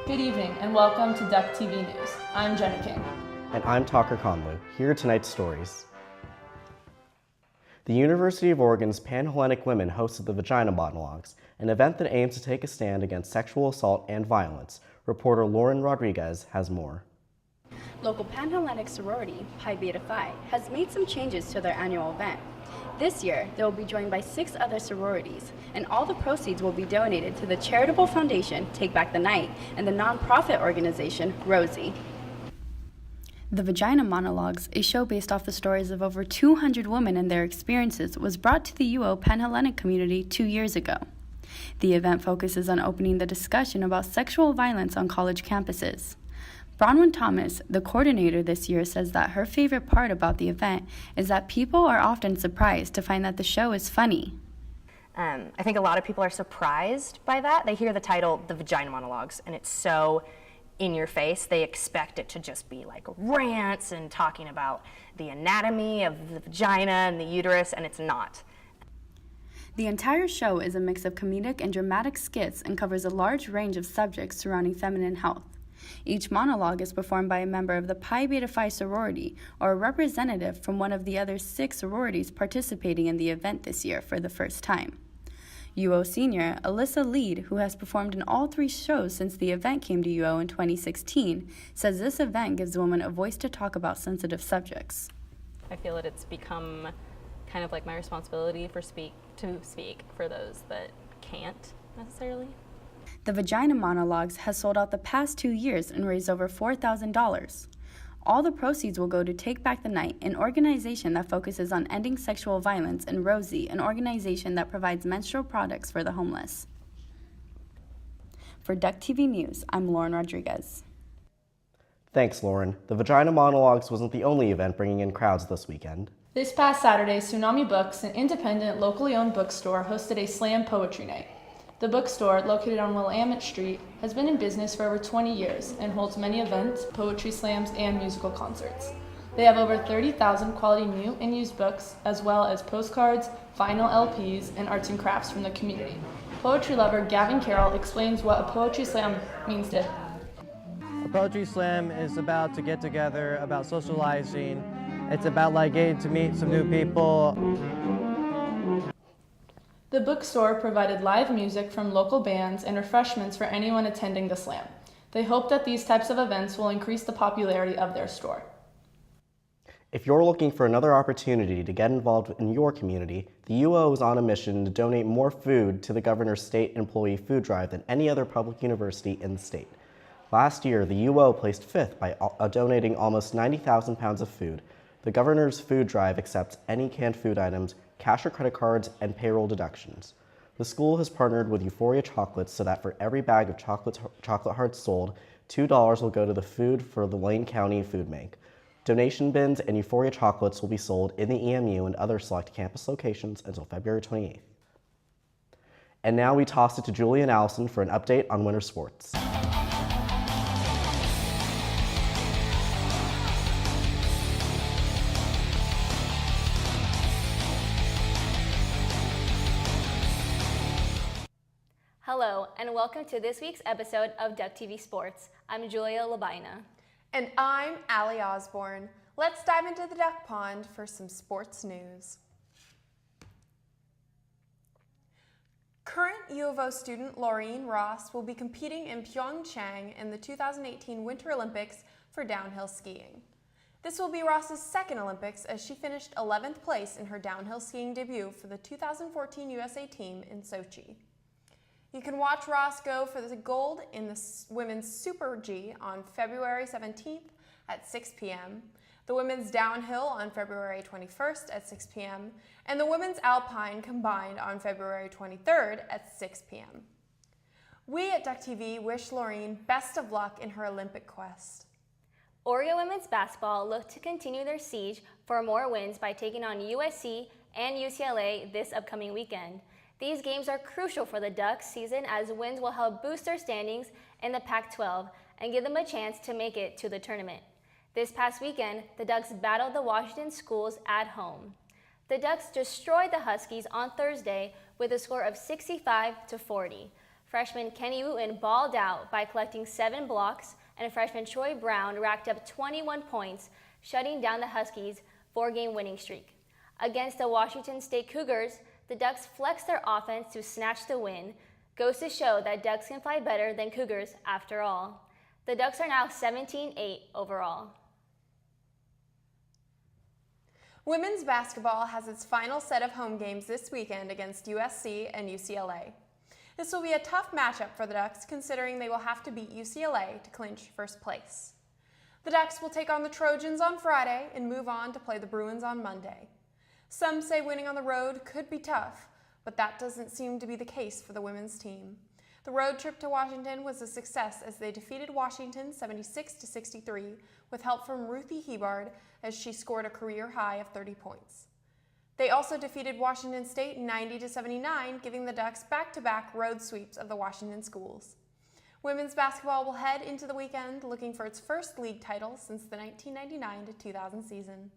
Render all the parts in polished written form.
Good evening and welcome to Duck TV News. I'm Jenna King. And I'm Tucker Conley. Here are tonight's stories. The University of Oregon's Panhellenic Women hosted the Vagina Monologues, an event that aims to take a stand against sexual assault and violence. Reporter Lauren Rodriguez has more. Local Panhellenic sorority, Pi Beta Phi, has made some changes to their annual event. This year, they will be joined by 6 other sororities, and all the proceeds will be donated to the charitable foundation Take Back the Night and the nonprofit organization Rosie. The Vagina Monologues, a show based off the stories of over 200 women and their experiences, was brought to the UO Panhellenic community 2 years ago. The event focuses on opening the discussion about sexual violence on college campuses. Bronwyn Thomas, the coordinator this year, says that her favorite part about the event is that people are often surprised to find that the show is funny. I think a lot of people are surprised by that. They hear the title, The Vagina Monologues, and it's so in your face. They expect it to just be like rants and talking about the anatomy of the vagina and the uterus, and it's not. The entire show is a mix of comedic and dramatic skits and covers a large range of subjects surrounding feminine health. Each monologue is performed by a member of the Pi Beta Phi sorority or a representative from one of the other 6 sororities participating in the event this year for the first time. UO senior Alyssa Lead, who has performed in all 3 shows since the event came to UO in 2016, says this event gives women a voice to talk about sensitive subjects. I feel that it's become kind of like my responsibility to speak for those that can't necessarily. The Vagina Monologues has sold out the past 2 years and raised over $4,000. All the proceeds will go to Take Back the Night, an organization that focuses on ending sexual violence, and Rosie, an organization that provides menstrual products for the homeless. For Duck TV News, I'm Lauren Rodriguez. Thanks, Lauren. The Vagina Monologues wasn't the only event bringing in crowds this weekend. This past Saturday, Tsunami Books, an independent, locally owned bookstore, hosted a slam poetry night. The bookstore, located on Willamette Street, has been in business for over 20 years and holds many events, poetry slams, and musical concerts. They have over 30,000 quality new and used books, as well as postcards, vinyl LPs, and arts and crafts from the community. Poetry lover Gavin Carroll explains what a poetry slam means to him. A poetry slam is about to get together, about socializing. It's about getting to meet some new people. The bookstore provided live music from local bands and refreshments for anyone attending the slam. They hope that these types of events will increase the popularity of their store. If you're looking for another opportunity to get involved in your community, the UO is on a mission to donate more food to the Governor's State Employee Food Drive than any other public university in the state. Last year, the UO placed 5th by donating almost 90,000 pounds of food. The Governor's Food Drive accepts any canned food items, cash or credit cards, and payroll deductions. The school has partnered with Euphoria Chocolates so that for every bag of chocolate hearts sold, $2 will go to the food for the Lane County Food Bank. Donation bins and Euphoria Chocolates will be sold in the EMU and other select campus locations until February 28th. And now we toss it to Julie and Allison for an update on winter sports. Hello, and welcome to this week's episode of Duck TV Sports. I'm Julia Labina. And I'm Allie Osborne. Let's dive into the duck pond for some sports news. Current U of O student Laureen Ross will be competing in Pyeongchang in the 2018 Winter Olympics for downhill skiing. This will be Ross's second Olympics as she finished 11th place in her downhill skiing debut for the 2014 USA team in Sochi. You can watch Ross go for the gold in the women's Super G on February 17th at 6 p.m., the women's downhill on February 21st at 6 p.m., and the women's alpine combined on February 23rd at 6 p.m. We at Duck TV wish Laureen best of luck in her Olympic quest. Oregon women's basketball look to continue their siege for more wins by taking on USC and UCLA this upcoming weekend. These games are crucial for the Ducks season as wins will help boost their standings in the Pac-12 and give them a chance to make it to the tournament. This past weekend, the Ducks battled the Washington Schools at home. The Ducks destroyed the Huskies on Thursday with a score of 65-40. Freshman Kenny Wooten balled out by collecting 7 blocks, and freshman Troy Brown racked up 21 points, shutting down the Huskies' 4-game winning streak. Against the Washington State Cougars, the Ducks flexed their offense to snatch the win. Goes to show that Ducks can fly better than Cougars after all. The Ducks are now 17-8 overall. Women's basketball has its final set of home games this weekend against USC and UCLA. This will be a tough matchup for the Ducks, considering they will have to beat UCLA to clinch first place. The Ducks will take on the Trojans on Friday and move on to play the Bruins on Monday. Some say winning on the road could be tough, but that doesn't seem to be the case for the women's team. The road trip to Washington was a success as they defeated Washington 76-63 with help from Ruthie Hebard as she scored a career high of 30 points. They also defeated Washington State 90-79, giving the Ducks back-to-back road sweeps of the Washington schools. Women's basketball will head into the weekend looking for its first league title since the 1999-2000 season.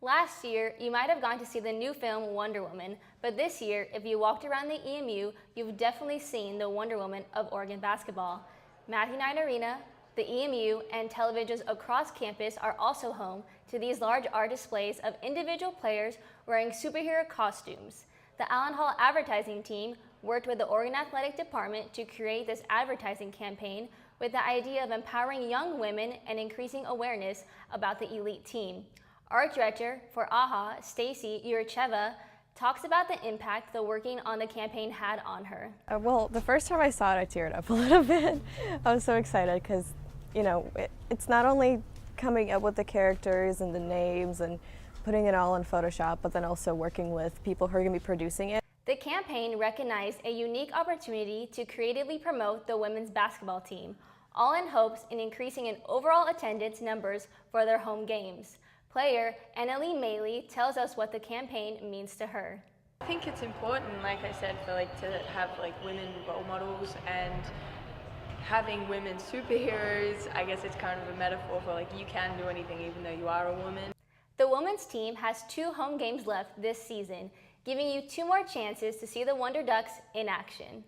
Last year, you might have gone to see the new film Wonder Woman, but this year, if you walked around the EMU, you've definitely seen the Wonder Woman of Oregon basketball. Matthew Knight Arena, the EMU, and televisions across campus are also home to these large art displays of individual players wearing superhero costumes. The Allen Hall advertising team worked with the Oregon Athletic Department to create this advertising campaign with the idea of empowering young women and increasing awareness about the elite team. Art director for AHA, Stacy Yurcheva, talks about the impact the working on the campaign had on her. Well, the first time I saw it, I teared up a little bit. I was so excited because, you know, it's not only coming up with the characters and the names and putting it all in Photoshop, but then also working with people who are going to be producing it. The campaign recognized a unique opportunity to creatively promote the women's basketball team, all in hopes in increasing in overall attendance numbers for their home games. Player Annalie Maley tells us what the campaign means to her. I think it's important, like I said, for to have women role models and having women superheroes. I guess it's kind of a metaphor for you can do anything even though you are a woman. The women's team has 2 home games left this season, giving you 2 more chances to see the Wonder Ducks in action.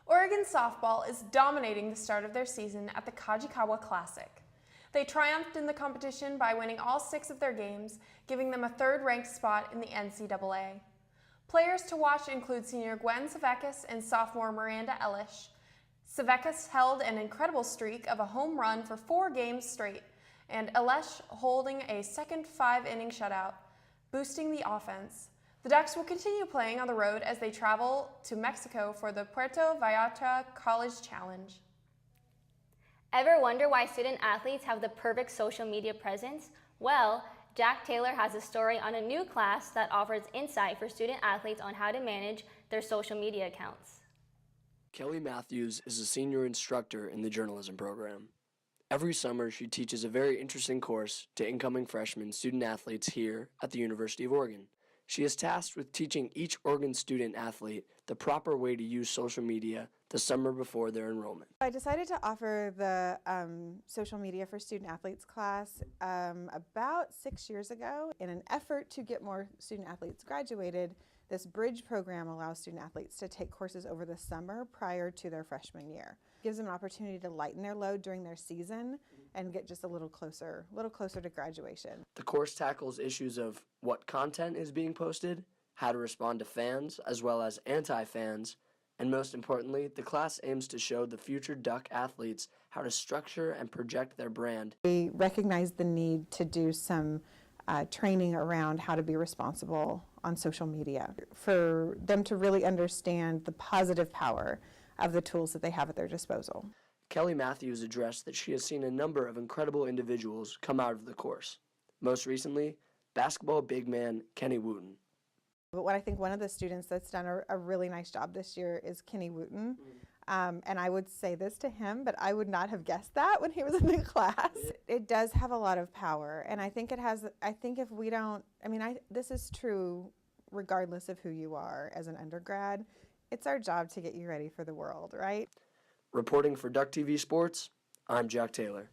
Oregon softball is dominating the start of their season at the Kajikawa Classic. They triumphed in the competition by winning all 6 of their games, giving them a 3rd-ranked spot in the NCAA. Players to watch include senior Gwen Savekis and sophomore Miranda Elish. Savekis held an incredible streak of a home run for 4 games straight, and Elish holding a second 5-inning shutout, boosting the offense. The Ducks will continue playing on the road as they travel to Mexico for the Puerto Vallarta College Challenge. Ever wonder why student athletes have the perfect social media presence? Well, Jack Taylor has a story on a new class that offers insight for student athletes on how to manage their social media accounts. Kelly Matthews is a senior instructor in the journalism program. Every summer, she teaches a very interesting course to incoming freshman student athletes here at the University of Oregon. She is tasked with teaching each Oregon student athlete the proper way to use social media the summer before their enrollment. I decided to offer the social media for student athletes class about 6 years ago. In an effort to get more student athletes graduated, this Bridge program allows student athletes to take courses over the summer prior to their freshman year. It gives them an opportunity to lighten their load during their season and get just a little closer to graduation. The course tackles issues of what content is being posted, how to respond to fans as well as anti-fans, and most importantly, the class aims to show the future Duck athletes how to structure and project their brand. We recognize the need to do some training around how to be responsible on social media for them to really understand the positive power of the tools that they have at their disposal. Kelly Matthews addressed that she has seen a number of incredible individuals come out of the course. Most recently, basketball big man Kenny Wooten. But what I think one of the students that's done a really nice job this year is Kenny Wooten. And I would say this to him, but I would not have guessed that when he was in the class. It does have a lot of power, and I think it has, if we don't, this is true regardless of who you are as an undergrad. It's our job to get you ready for the world, right? Reporting for Duck TV Sports, I'm Jack Taylor.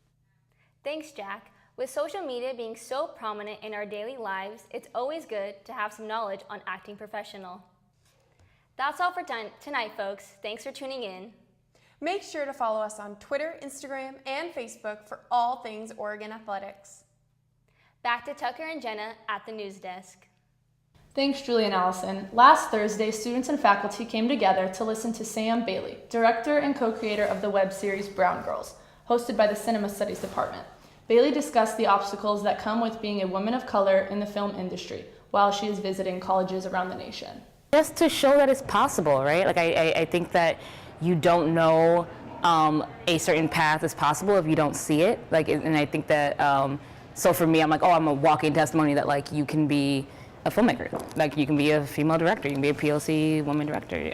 Thanks, Jack. With social media being so prominent in our daily lives, it's always good to have some knowledge on acting professional. That's all for tonight, folks. Thanks for tuning in. Make sure to follow us on Twitter, Instagram, and Facebook for all things Oregon athletics. Back to Tucker and Jenna at the news desk. Thanks, Julie and Allison. Last Thursday, students and faculty came together to listen to Sam Bailey, director and co-creator of the web series Brown Girls, hosted by the Cinema Studies Department. Bailey discussed the obstacles that come with being a woman of color in the film industry while she is visiting colleges around the nation. Just to show that it's possible, right? Like I think that you don't know a certain path is possible if you don't see it. And I think that, so for me, I'm like, I'm a walking testimony that like you can be a filmmaker. Like you can be a female director, you can be a POC woman director.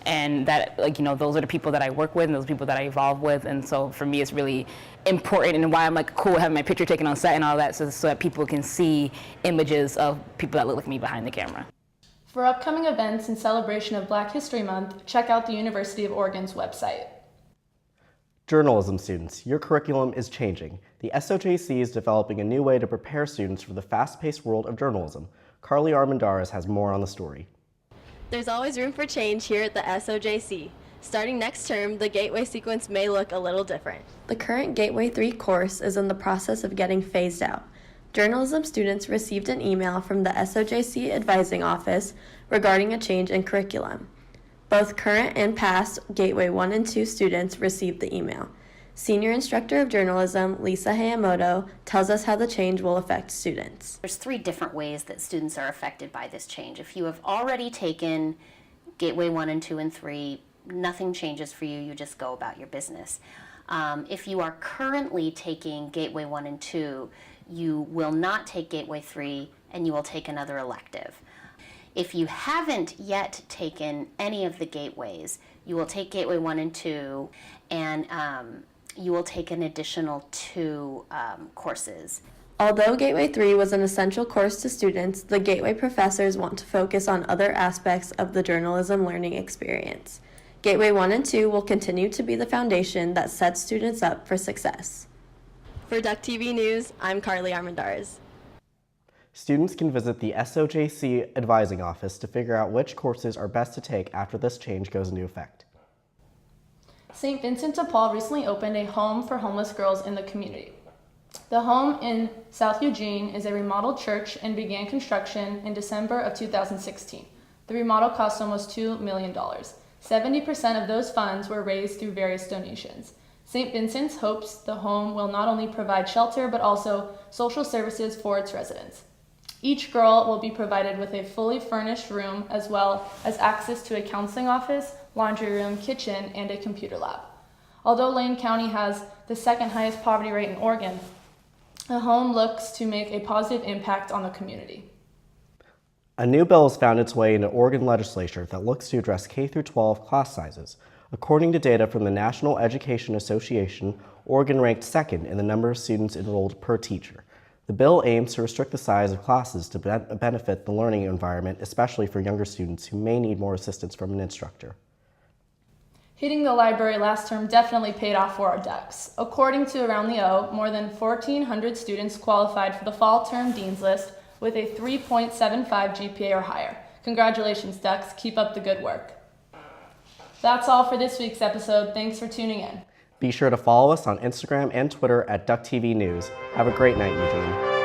And that, those are the people that I work with and those people that I evolve with. And so for me, it's really important and why I'm like cool having my picture taken on set and all that so that people can see images of people that look like me behind the camera. For upcoming events in celebration of Black History Month, check out the University of Oregon's website. Journalism students, your curriculum is changing. The SOJC is developing a new way to prepare students for the fast-paced world of journalism. Carly Armendariz has more on the story. There's always room for change here at the SOJC. Starting next term, the Gateway sequence may look a little different. The current Gateway 3 course is in the process of getting phased out. Journalism students received an email from the SOJC Advising Office regarding a change in curriculum. Both current and past Gateway 1 and 2 students received the email. Senior Instructor of Journalism, Lisa Hayamoto, tells us how the change will affect students. There's 3 different ways that students are affected by this change. If you have already taken Gateway 1 and 2 and 3, nothing changes for you, you just go about your business. If you are currently taking Gateway 1 and 2, you will not take Gateway 3 and you will take another elective. If you haven't yet taken any of the gateways, you will take Gateway 1 and 2 and you will take an additional 2 courses. Although Gateway 3 was an essential course to students, the Gateway professors want to focus on other aspects of the journalism learning experience. Gateway 1 and 2 will continue to be the foundation that sets students up for success. For Duck TV News, I'm Carly Armendariz. Students can visit the SOJC Advising Office to figure out which courses are best to take after this change goes into effect. St. Vincent de Paul recently opened a home for homeless girls in the community. The home in South Eugene is a remodeled church and began construction in December of 2016. The remodel cost almost $2 million. 70% of those funds were raised through various donations. St. Vincent's hopes the home will not only provide shelter but also social services for its residents. Each girl will be provided with a fully furnished room as well as access to a counseling office, laundry room, kitchen, and a computer lab. Although Lane County has the second highest poverty rate in Oregon, the home looks to make a positive impact on the community. A new bill has found its way into Oregon legislature that looks to address K-12 class sizes. According to data from the National Education Association, Oregon ranked second in the number of students enrolled per teacher. The bill aims to restrict the size of classes to benefit the learning environment, especially for younger students who may need more assistance from an instructor. Hitting the library last term definitely paid off for our Ducks. According to Around the O, more than 1,400 students qualified for the fall term Dean's List with a 3.75 GPA or higher. Congratulations, Ducks. Keep up the good work. That's all for this week's episode. Thanks for tuning in. Be sure to follow us on Instagram and Twitter at DuckTV News. Have a great night, Eugene.